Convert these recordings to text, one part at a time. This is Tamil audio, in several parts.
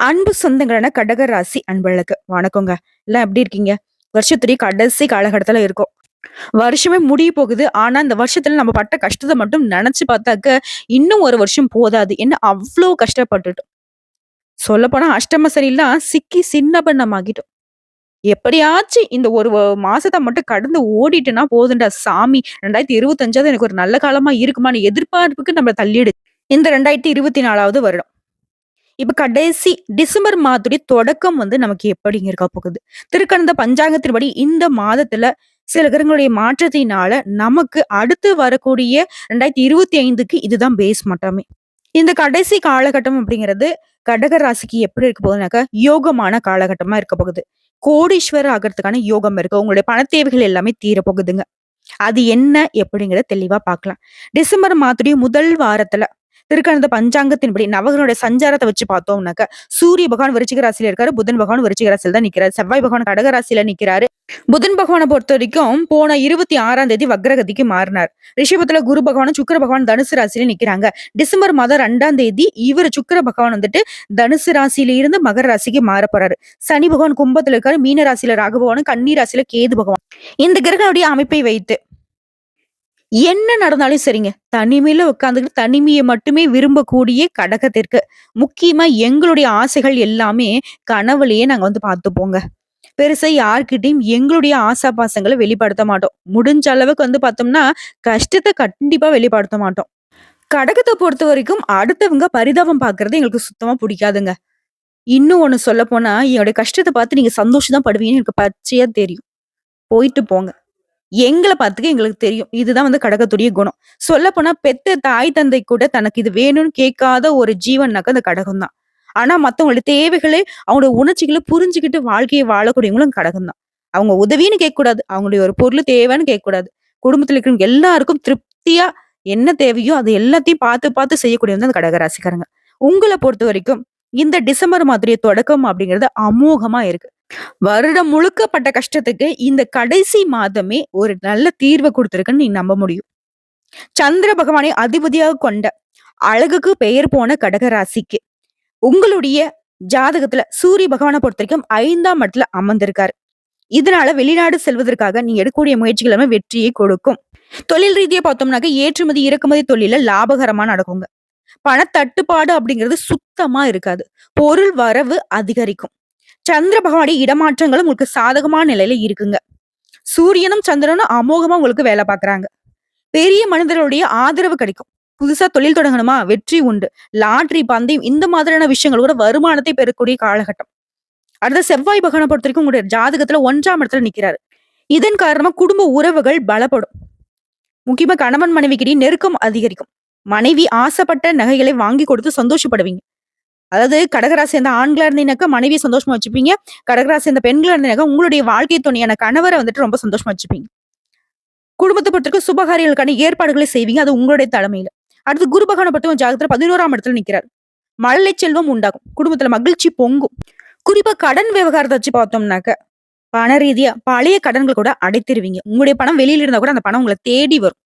அன்பு சொந்தங்களான கடக ராசி அன்பர்களுக்கு வணக்கங்க. எல்லாம் எப்படி இருக்கீங்க? வருஷத்துடைய கடைசி காலகட்டத்துல இருக்கோம். வருஷமே முடிய போகுது. ஆனா, இந்த வருஷத்துல நம்ம பட்ட கஷ்டத்த மட்டும் நெனச்சு பார்த்தாக்க, இன்னும் ஒரு வருஷம் போதாது. என்ன அவ்ளோ கஷ்டப்பட்டுட்டோம். சொல்லப்போனா அஷ்டம சனிலாம் சிக்கி சின்னபின்னமாக்கிட்டோம். எப்படியாச்சும் இந்த ஒரு மாசத்த மட்டும் கடந்து ஓடிட்டேன்னா போதும்டா சாமி. 2025வது எனக்கு ஒரு நல்ல காலமா இருக்குமான்னு எதிர்பார்ப்புக்கு நம்மள தள்ளிடுச்சு. இந்த 2024வது வருடம். இப்ப கடைசி டிசம்பர் மாதத்துடைய தொடக்கம் நமக்கு எப்படிங்க இருக்க போகுது? திருக்கணித பஞ்சாங்கத்தின்படி இந்த மாதத்துல சில கிரகங்களுடைய மாற்றத்தினால நமக்கு அடுத்து வரக்கூடிய 2025க்கு இதுதான் பேஸ் மட்டமே. இந்த கடைசி காலகட்டம் அப்படிங்கிறது கடக ராசிக்கு எப்படி இருக்க போகுதுனாக்கா, யோகமான காலகட்டமா இருக்க போகுது. கோடீஸ்வரர் ஆகறதுக்கான யோகம் இருக்கு. உங்களுடைய பண தேவைகள் எல்லாமே தீர போகுதுங்க. அது என்ன எப்படிங்கிறத தெளிவா பார்க்கலாம். டிசம்பர் மாதத்துடைய முதல் வாரத்துல திருக்கணித பஞ்சாங்கத்தின்படி நவகிரகங்களுடைய சஞ்சாரத்தை வச்சு பார்த்தோம்னாக்க, சூரிய பகவான் விருச்சிக ராசியில இருக்காரு. புதன் பகவான் விருச்சிக ராசியில தான் நிக்கிறாரு. செவ்வாய் பகவான் கடக ராசியில நிக்கிறாரு. புதன் பகவானை பொறுத்த வரைக்கும் போன 26ஆம் தேதி வக்ரகதிக்கு மாறினார். ரிஷபத்துல குரு பகவானும் சுக்கிர பகவான் தனுசு ராசியில நிக்கிறாங்க. டிசம்பர் மாதம் 2ஆம் தேதி இவர் சுக்கிர பகவான் தனுசு ராசியில இருந்து மகர ராசிக்கு மாற போறாரு. சனி பகவான் கும்பத்துல இருக்காரு. மீன ராசியில ராகு பகவானும், கன்னி ராசியில கேது பகவான். இந்த கிரகங்களுடைய அமைப்பை வைத்து என்ன நடந்தாலும் சரிங்க. தனிமையில உட்கார்ந்துகிட்டு தனிமைய மட்டுமே விரும்பக்கூடிய கடகத்திற்கு, முக்கியமா எங்களுடைய ஆசைகள் எல்லாமே கனவுலயே நாங்க பார்த்துப்போங்க. பெருசா யார்கிட்டயும் எங்களுடைய ஆசாபாசங்கள வெளிப்படுத்த மாட்டோம். முடிஞ்ச அளவுக்கு பார்த்தோம்னா, கஷ்டத்த கண்டிப்பா வெளிப்படுத்த மாட்டோம். கடகத்த பொறுத்தவரைக்கும் அடுத்தவங்க பரிதாபம் பார்க்கறது எங்களுக்கு சுத்தமா புடிக்காதுங்க. இன்னும் ஒண்ணு சொல்லப்போனா, என்னுடைய கஷ்டத்த பார்த்து நீங்க சந்தோஷம் தான் படுவீங்கன்னு எனக்கு பச்சையா தெரியும். போயிட்டு போங்க. எங்கள பாத்துக்க எங்களுக்கு தெரியும். இதுதான் கடகத்துடைய குணம். சொல்லப்போனா பெத்த தாய் தந்தை கூட தனக்கு இது வேணும்னு கேட்காத ஒரு ஜீவன்னாக்க அந்த கடகம் தான். ஆனா மத்தவங்களுடைய தேவைகளே, அவங்களோட உணர்ச்சிகள புரிஞ்சுகிட்டு வாழ்க்கைய வாழக்கூடியவங்களும் கடகம் தான். அவங்க உதவின்னு கேட்கக்கூடாது. அவங்களுடைய ஒரு பொருள் தேவைன்னு கேட்கக்கூடாது. குடும்பத்துல இருக்கிறவங்க எல்லாருக்கும் திருப்தியா என்ன தேவையோ அது எல்லாத்தையும் பார்த்து பார்த்து செய்யக்கூடியவங்க அந்த கடகராசிக்காரங்க. உங்கள பொறுத்தவரைக்கும் இந்த டிசம்பர் மாதிரி தொடக்கம் அப்படிங்கிறது அமோகமா இருக்கு. வருடம் முழுக்க பட்ட கஷ்டத்துக்கு இந்த கடைசி மாதமே ஒரு நல்ல தீர்வு குடுத்திருக்குன்னு நீ நம்ப முடியும். சந்திர பகவானை அதிபதியாக கொண்ட அழகுக்கு பெயர் போன கடகராசிக்கு உங்களுடைய ஜாதகத்துல சூரிய பகவானை பொறுத்தவரைக்கும் 5ஆம் இடத்துல அமர்ந்திருக்காரு. இதனால வெளிநாடு செல்வதற்காக நீ எடுக்கக்கூடிய முயற்சிகள் எல்லாமே வெற்றியை கொடுக்கும். தொழில் ரீதியா பார்த்தோம்னாக்க ஏற்றுமதி இறக்குமதி தொழில லாபகரமா நடக்குங்க. பணத்தட்டுப்பாடு அப்படிங்கிறது சுத்தமா இருக்காது. பொருள் வரவு அதிகரிக்கும். சந்திர பகவானுடைய இடமாற்றங்களும் உங்களுக்கு சாதகமான நிலையில இருக்குங்க. சூரியனும் சந்திரனும் அமோகமா உங்களுக்கு வேலை பார்க்கறாங்க. பெரிய மனிதர்களுடைய ஆதரவு கிடைக்கும். புதுசா தொழில் தொடங்கணுமா? வெற்றி உண்டு. லாட்டரி, பந்தயம் இந்த மாதிரியான விஷயங்கள் கூட வருமானத்தை பெறக்கூடிய காலகட்டம். அடுத்த செவ்வாய் பகவானை பொறுத்த வரைக்கும் உங்களுடைய ஜாதகத்துல 1ஆம் இடத்துல நிக்கிறாரு. இதன் காரணமா குடும்ப உறவுகள் பலப்படும். முக்கியமா கணவன் மனைவிக்கிடையே நெருக்கம் அதிகரிக்கும். மனைவி ஆசைப்பட்ட நகைகளை வாங்கி கொடுத்து சந்தோஷப்படுவீங்க. அதாவது கடகராசி சேர்ந்த ஆண்களா இருந்தீங்கன்னாக்கா மனைவியை சந்தோஷமா வச்சுப்பீங்க. கடகராசி சேர்ந்த பெண்களா இருந்தீங்கன்னாக்கா உங்களுடைய வாழ்க்கை துணையான கணவரை ரொம்ப சந்தோஷமா வச்சுப்பீங்க. குடும்பத்தை பொறுத்தவரைக்கும் சுபகாரியங்களுக்கான ஏற்பாடுகளை செய்வீங்க. அது உங்களுடைய தலைமையில. அடுத்து குரு பகவானை பொறுத்த ஜாதகத்துல 11ஆம் இடத்துல நிக்கிறார். மழலை செல்வம் உண்டாகும். குடும்பத்துல மகிழ்ச்சி பொங்கும். குறிப்பா கடன் விவகாரத்தை வச்சு பார்த்தோம்னாக்க பண ரீதியா பழைய கடன்கள் கூட அடைத்திருவீங்க. உங்களுடைய பணம் வெளியில இருந்தா கூட அந்த பணம் உங்களை தேடி வரும்.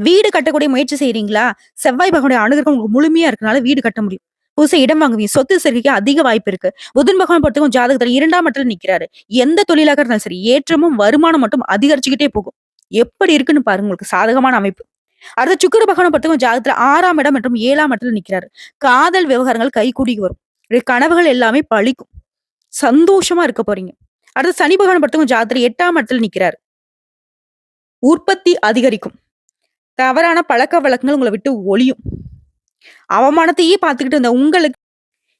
வீடு கட்டக்கூடிய முயற்சி செய்றீங்களா? செவ்வாய் பகவானுடைய அனுகிரகம் உங்களுக்கு முழுமையா இருக்கனால வீடு கட்ட முடியும். புதுசா இடம் வாங்குவீங்க. சொத்து சேர்க்கைக்கு அதிக வாய்ப்பு இருக்கு. புதன் பகவான் பொறுத்தவரைக்கும் ஜாதகத்துல 2ஆம் இடத்துல நிக்கிறாரு. எந்த தொழிலாக இருந்தாலும் சரி, ஏற்றமும் வருமானம் மட்டும் அதிகரிச்சுக்கிட்டே போகும். எப்படி இருக்குன்னு பாருங்க உங்களுக்கு சாதகமான அமைப்பு. அடுத்த சுக்கிர பகவானை பொறுத்தவரைக்கும் ஜாதகத்துல 6ஆம் இடம் மற்றும் 7ஆம் இடத்துல நிக்கிறாரு. காதல் விவகாரங்கள் கைகூடி வரும். கனவுகள் எல்லாமே பழிக்கும். சந்தோஷமா இருக்க போறீங்க. அடுத்து சனி பகவானை பொறுத்தவரைக்கும் ஜாதகத்துல 8ஆம் இடத்துல நிக்கிறாரு. உற்பத்தி அதிகரிக்கும். தவறான பழக்க வழக்கங்கள் உங்களை விட்டு ஒழியும். அவமானத்தையே பார்த்துக்கிட்டு இருந்த உங்களுக்கு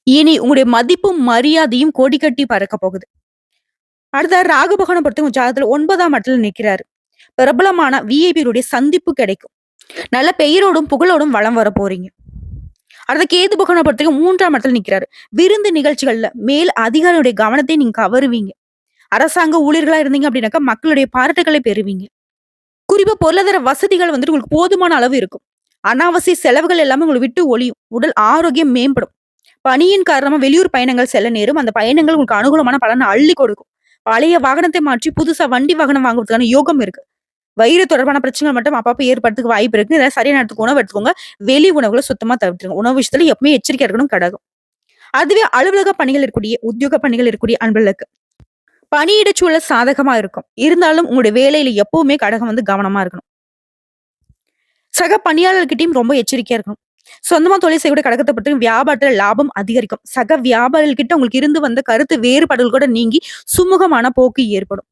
இனி உங்களுடைய மதிப்பும் மரியாதையும் கொடி கட்டி பறக்க போகுது. அடுத்த ராகு பகவானை பொறுத்தவரைக்கும் ஜாதகத்துல 9ஆம் இடத்துல நிக்கிறாரு. பிரபலமான விஐபியுடைய சந்திப்பு கிடைக்கும். நல்ல பெயரோடும் புகழோடும் வளம் வர போறீங்க. அடுத்த கேது பகவானை பொறுத்தவரைக்கும் 3ஆம் இடத்துல நிக்கிறாரு. விருந்து நிகழ்ச்சிகள்ல மேல் அதிகாரியுடைய கவனத்தை நீங்க கவருவீங்க. அரசாங்க ஊழியர்களா இருந்தீங்க அப்படின்னாக்கா மக்களுடைய பாராட்டுகளை பெறுவீங்க. குறிப்பா பொருளாதார வசதிகள் உங்களுக்கு போதுமான அளவு இருக்கும். அனாவசிய செலவுகள் எல்லாமே உங்களை விட்டு ஒழியும். உடல் ஆரோக்கியம் மேம்படும். பணியின் காரணமா வெளியூர் பயணங்கள் செல்ல நேரும். அந்த பயணங்கள் உங்களுக்கு அனுகூலமான பலனை அள்ளி கொடுக்கும். பழைய வாகனத்தை மாற்றி புதுசா வண்டி வாகனம் வாங்குறதுக்கான யோகம் இருக்கு. வயிறு தொடர்பான பிரச்சனைகள் மட்டும் அப்பப்ப ஏற்படுறதுக்கு வாய்ப்பு இருக்கு. இதெல்லாம் சரியான நேரத்துக்கு உணவு எடுத்துக்கோங்க. வெளி உணவுகளை சுத்தமா தவிர்த்துருங்க. உணவு விஷயத்துல எப்பவுமே எச்சரிக்கையா இருக்கணும் கடகம். அதுவே அலுவலக பணிகள் இருக்கக்கூடிய, உத்தியோக பணிகள் இருக்கக்கூடிய அன்பர்களுக்கு பணியிட சூழல் சாதகமா இருக்கும். இருந்தாலும் உங்களுடைய வேலையில எப்பவுமே கடகம் வந்து கவனமா இருக்கணும். சக பணியாளர்கிட்டயும் ரொம்ப எச்சரிக்கையா இருக்கணும். சொந்தமா தொழில் செய்யக்கூடிய கடகத்தை பொறுத்தவரைக்கும் வியாபாரத்துல லாபம் அதிகரிக்கும். சக வியாபாரிகள்கிட்ட உங்களுக்கு இருந்து வந்த கருத்து வேறுபாடுகள் கூட நீங்கி சுமூகமான போக்கு ஏற்படும்.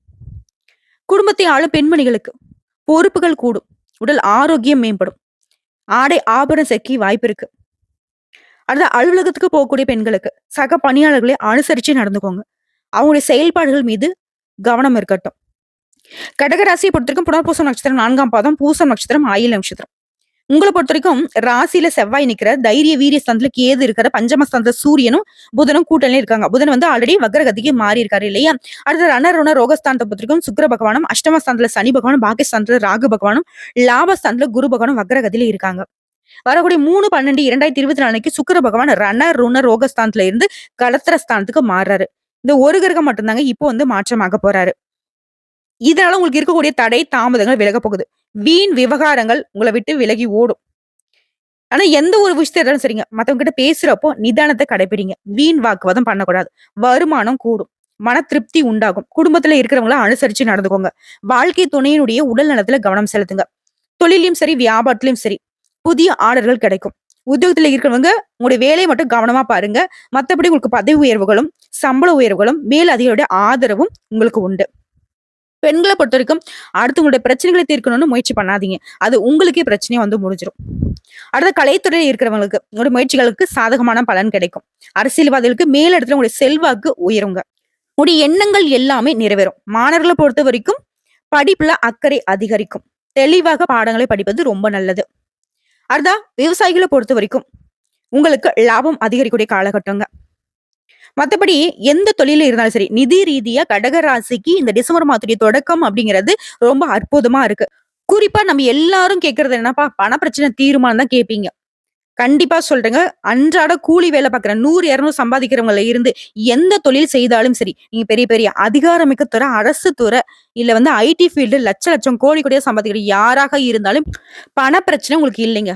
குடும்பத்தை ஆளும் பெண்மணிகளுக்கு பொறுப்புகள் கூடும். உடல் ஆரோக்கியம் மேம்படும். ஆடை ஆபரண சேர்க்கை வாய்ப்பு இருக்கு. அடுத்து அலுவலகத்துக்கு போகக்கூடிய பெண்களுக்கு சக பணியாளர்களை அனுசரிச்சு நடந்துக்கோங்க. அவங்களுடைய செயல்பாடுகள் மீது கவனம் இருக்கட்டும். கடகராசியை பொறுத்தவரைக்கும் புனர்பூசம் நட்சத்திரம் 4ஆம் பாதம், பூசம் நட்சத்திரம், ஆயில்யம் நட்சத்திரம். உங்கள பொறுத்தவரைக்கும் ராசியில செவ்வாய் நிக்கிற, தைரிய வீரிய ஸ்தானத்துல கேது இருக்கிற, பஞ்சம ஸ்தானத்துல சூரியனும் புதனும் கூட்டணியில இருக்காங்க. புதன் வந்து ஆல்ரெடி வக்ரகதிக்கு மாறி இருக்காரு இல்லையா? அடுத்து ரணருண ரோகஸ்தானத்தை பொறுத்தவரைக்கும் சுக்கிர பகவானும், அஷ்டம ஸ்தானத்துல சனி பகவானும், பாகிஸ்தானத்துல ராகு பகவானும், லாபஸ்தானத்துல குரு பகவானும் வக்ரகதியில இருக்காங்க. வரக்கூடிய 3/12/2024 சுக்கிர பகவான் ருண ரோகஸ்தானத்துல இருந்து கலத்திர ஸ்தானத்துக்கு மாறுறாரு. இந்த ஒரு கிரகம் மட்டும்தாங்க இப்போ வந்து மாற்றமாக போறாரு. இதனால உங்களுக்கு இருக்கக்கூடிய தடை தாமதங்கள் விலக போகுது. வீண் விவகாரங்கள் உங்களை விட்டு விலகி ஓடும். ஆனா எந்த ஒரு விஷயத்த இருந்தாலும் சரிங்க, மத்தவங்க கிட்ட பேசுறப்போ நிதானத்தை கடைபிடிங்க. வீண் வாக்குவாதம் பண்ணக்கூடாது. வருமானம் கூடும். மன திருப்தி உண்டாகும். குடும்பத்துல இருக்கிறவங்கள அனுசரிச்சு நடந்துக்கோங்க. வாழ்க்கை துணையினுடைய உடல் நலத்துல கவனம் செலுத்துங்க. தொழிலையும் சரி, வியாபாரத்திலயும் சரி, புதிய ஆர்டர்கள் கிடைக்கும். உத்தியோகத்துல இருக்கிறவங்க உங்களுடைய வேலையை மட்டும் கவனமா பாருங்க. மத்தபடி உங்களுக்கு பதவி உயர்வுகளும், சம்பள உயர்வுகளும், மேல் அதிகாரியோட ஆதரவும் உங்களுக்கு உண்டு. பெண்களை பொறுத்தவரைக்கும் அடுத்தவங்களுடைய பிரச்சனைகளை தீர்க்கணும்னு முயற்சி பண்ணாதீங்க. அது உங்களுக்கே பிரச்சனையா வந்து முடிஞ்சிடும். அடுத்த கலைத்துறையில் இருக்கிறவங்களுக்கு உங்களுடைய முயற்சிகளுக்கு சாதகமான பலன் கிடைக்கும். அரசியல்வாதிகளுக்கு மேலிடத்துல உங்களுடைய செல்வாக்கு உயருங்க. உங்களுடைய எண்ணங்கள் எல்லாமே நிறைவேறும். மாணவர்களை பொறுத்த வரைக்கும் படிப்புல அக்கறை அதிகரிக்கும். தெளிவாக பாடங்களை படிப்பது ரொம்ப நல்லது. அடுத்தா விவசாயிகளை பொறுத்த வரைக்கும் உங்களுக்கு லாபம் அதிகரிக்கக்கூடிய காலகட்டங்க. மத்தபடி எந்த தொழில இருந்தாலும் சரி, நிதி ரீதியா கடக ராசிக்கு இந்த டிசம்பர் மாதத்துடைய தொடக்கம் அப்படிங்கிறது ரொம்ப அற்புதமா இருக்கு. குறிப்பா நம்ம எல்லாரும் கேட்கறது என்னப்பா, பண பிரச்சனை தீருமான்னு தான் கேட்பீங்க. கண்டிப்பா சொல்றேங்க. அன்றாட கூலி வேலை பார்க்குற 100, 200 சம்பாதிக்கிறவங்கல இருந்து எந்த தொழில் செய்தாலும் சரி, நீங்க பெரிய பெரிய அதிகாரமிக்க துறை, அரசு துறை, இல்ல வந்து ஐடி ஃபீல்டு லட்ச லட்சம் கோடி கோடியா சம்பாதிக்கிற யாராக இருந்தாலும் பண பிரச்சனை உங்களுக்கு இல்லைங்க.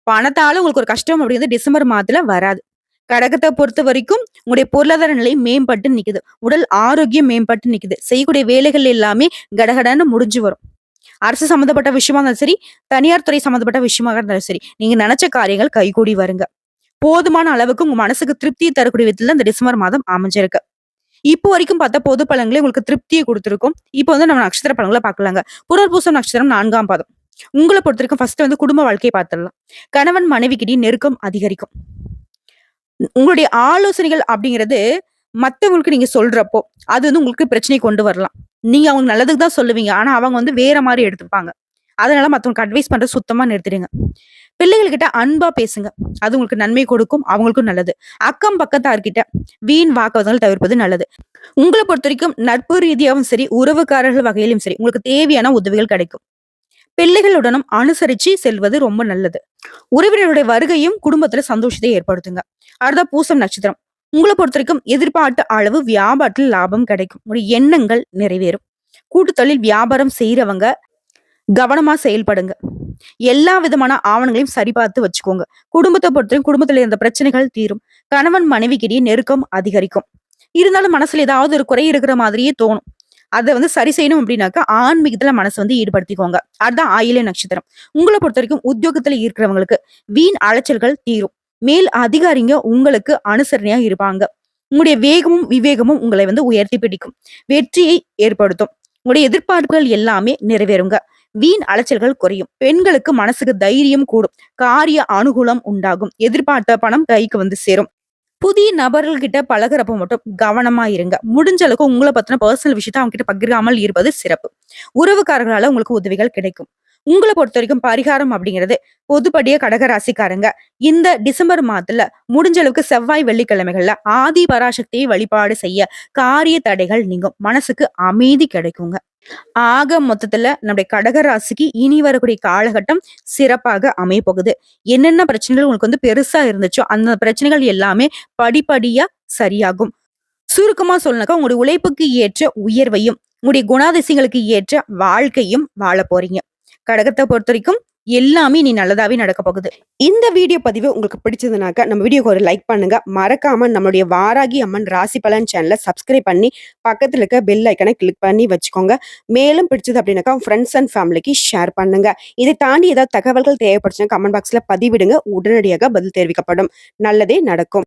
பணத்தால உங்களுக்கு ஒரு கஷ்டம் அப்படிங்கிறது டிசம்பர் மாதத்துல வராது. கடகத்தை பொறுத்த வரைக்கும் உங்களுடைய பொருளாதார நிலை மேம்பட்டு நிக்குது. உடல் ஆரோக்கியம் மேம்பட்டு நிக்குது. செய்யக்கூடிய வேலைகள் எல்லாமே கடகடன்னு முடிஞ்சு வரும். அரசு சம்பந்தப்பட்ட விஷயமா இருந்தாலும் சரி, தனியார் துறை சம்பந்தப்பட்ட விஷயமாக இருந்தாலும் சரி, நீங்க நினைச்ச காரியங்கள் கைகூடி வருங்க. போதுமான அளவுக்கு உங்க மனசுக்கு திருப்தியை தரக்கூடிய விதத்துல இந்த டிசம்பர் மாதம் அமைஞ்சிருக்கு. இப்போ வரைக்கும் பார்த்தா பொது பலன்களே உங்களுக்கு திருப்தியை கொடுத்திருக்கும். இப்போ வந்து நம்ம நட்சத்திர பலன்களை பார்க்கலாங்க. புனர்பூசம் நட்சத்திரம் 4ஆம் பாதம். உங்களை பொறுத்த வரைக்கும் ஃபர்ஸ்ட் வந்து குடும்ப வாழ்க்கையை பார்த்துடலாம். கணவன் மனைவிக்கிடையே நெருக்கம் அதிகரிக்கும். உங்களுடைய ஆலோசனைகள் அப்படிங்கிறது மத்தவங்களுக்கு நீங்க சொல்றப்போ, அது வந்து உங்களுக்கு பிரச்சனை கொண்டு வரலாம். நீங்க அவங்க நல்லதுக்கு தான் சொல்லுவீங்க. ஆனா அவங்க வந்து வேற மாரி எடுத்துப்பாங்க. அதனால மத்தவங்களுக்கு அட்வைஸ் பண்றது சுத்தமா நிறுத்திடுங்க. பிள்ளைகள் கிட்ட அன்பா பேசுங்க. அது உங்களுக்கு நன்மை கொடுக்கும். அவங்களுக்கும் நல்லது. அக்கம் பக்கத்தார்கிட்ட வீண் வாக்குவாதங்கள் தவிர்ப்பது நல்லது. உங்கள பொறுத்தவரைக்கும் நட்பு ரீதியாவும் சரி, உறவுக்காரர்கள் வகையிலும் சரி, உங்களுக்கு தேவையான உதவிகள் கிடைக்கும். பிள்ளைகளுடனும் அனுசரிச்சு செல்வது ரொம்ப நல்லது. உறவினருடைய வருகையும் குடும்பத்துல சந்தோஷத்தை ஏற்படுத்துங்க. அடுத்த பூசம் நட்சத்திரம். உங்களை பொறுத்த வரைக்கும் எதிர்பார்த்த அளவு வியாபாரத்தில் லாபம் கிடைக்கும். உங்களுடைய எண்ணங்கள் நிறைவேறும். கூட்டு தொழில் வியாபாரம் செய்யறவங்க கவனமா செயல்படுங்க. எல்லா விதமான ஆவணங்களையும் சரிபார்த்து வச்சுக்கோங்க. குடும்பத்தை பொறுத்தவரைக்கும் குடும்பத்துல இருந்த பிரச்சனைகள் தீரும். கணவன் மனைவிக்கிடையே நெருக்கம் அதிகரிக்கும். இருந்தாலும் மனசுல ஏதாவது ஒரு குறை இருக்கிற மாதிரியே தோணும். அதை வந்து சரி செய்யணும் அப்படின்னாக்கா ஆன்மீகத்துல மனசு வந்து ஈடுபடுத்திக்கோங்க. அதுதான் ஆயில்ய நட்சத்திரம். உங்களை பொறுத்த வரைக்கும் உத்தியோகத்துல இருக்கிறவங்களுக்கு வீண் அலைச்சல்கள் தீரும். மேல் அதிகாரிங்க உங்களுக்கு அனுசரணையா இருப்பாங்க. உங்களுடைய வேகமும் விவேகமும் உங்களை வந்து உயர்த்தி பிடிக்கும். வெற்றியை ஏற்படுத்தும். உங்களுடைய எதிர்பார்ப்புகள் எல்லாமே நிறைவேறுங்க. வீண் அலைச்சல்கள் குறையும். பெண்களுக்கு மனசுக்கு தைரியம் கூடும். காரிய அனுகூலம் உண்டாகும். எதிர்பார்த்த பணம் கைக்கு வந்து சேரும். புதிய நபர்கள் கிட்ட பழகுறப்ப மட்டும் கவனமா இருங்க. முடிஞ்ச அளவுக்கு உங்களை பத்தின பர்சனல் விஷயத்த அவங்க கிட்ட பகிராமல் இருப்பது சிறப்பு. உறவுக்காரர்களால உங்களுக்கு உதவிகள் கிடைக்கும். உங்களை பொறுத்த வரைக்கும் பரிகாரம் அப்படிங்கிறது பொதுப்படிய கடகராசிக்காரங்க இந்த டிசம்பர் மாதத்துல முடிஞ்ச அளவுக்கு செவ்வாய் வெள்ளிக்கிழமைகள்ல ஆதி பராசக்தியை வழிபாடு செய்ய காரிய தடைகள் நீங்கும். மனசுக்கு அமைதி கிடைக்குங்க. ஆக மொத்தத்துல நம்முடைய கடகராசிக்கு இனி வரக்கூடிய காலகட்டம் சிறப்பாக அமைய போகுது. என்னென்ன பிரச்சனைகள் உங்களுக்கு வந்து பெருசா இருந்துச்சோ அந்த பிரச்சனைகள் எல்லாமே படிப்படியா சரியாகும். சுருக்கமா சொல்லனாக்கா உங்களுடைய உழைப்புக்கு ஏற்ற உயர்வையும் உங்களுடைய குணாதிசயங்களுக்கு ஏற்ற வாழ்க்கையும் வாழ போறீங்க. கடகத்தை பொறுத்த வரைக்கும் எல்லாமே நீ நல்லதாவே நடக்க போகுது. இந்த வீடியோ பதிவு உங்களுக்கு பிடிச்சதுனாக்க நம்ம வீடியோக்கு ஒரு லைக் பண்ணுங்க. மறக்காம நம்மளுடைய வாராகி அம்மன் ராசி பலன் சேனலை சப்ஸ்கிரைப் பண்ணி பக்கத்துல இருக்க பெல் ஐக்கனை கிளிக் பண்ணி வச்சுக்கோங்க. மேலும் பிடிச்சது அப்படின்னாக்கா ஃப்ரெண்ட்ஸ் அண்ட் ஃபேமிலிக்கு ஷேர் பண்ணுங்க. இதை தாண்டி ஏதாவது தகவல்கள் தேவைப்படுச்சுன்னா கமெண்ட் பாக்ஸ்ல பதிவிடுங்க. உடனடியாக பதில் தெரிவிக்கப்படும். நல்லதே நடக்கும்.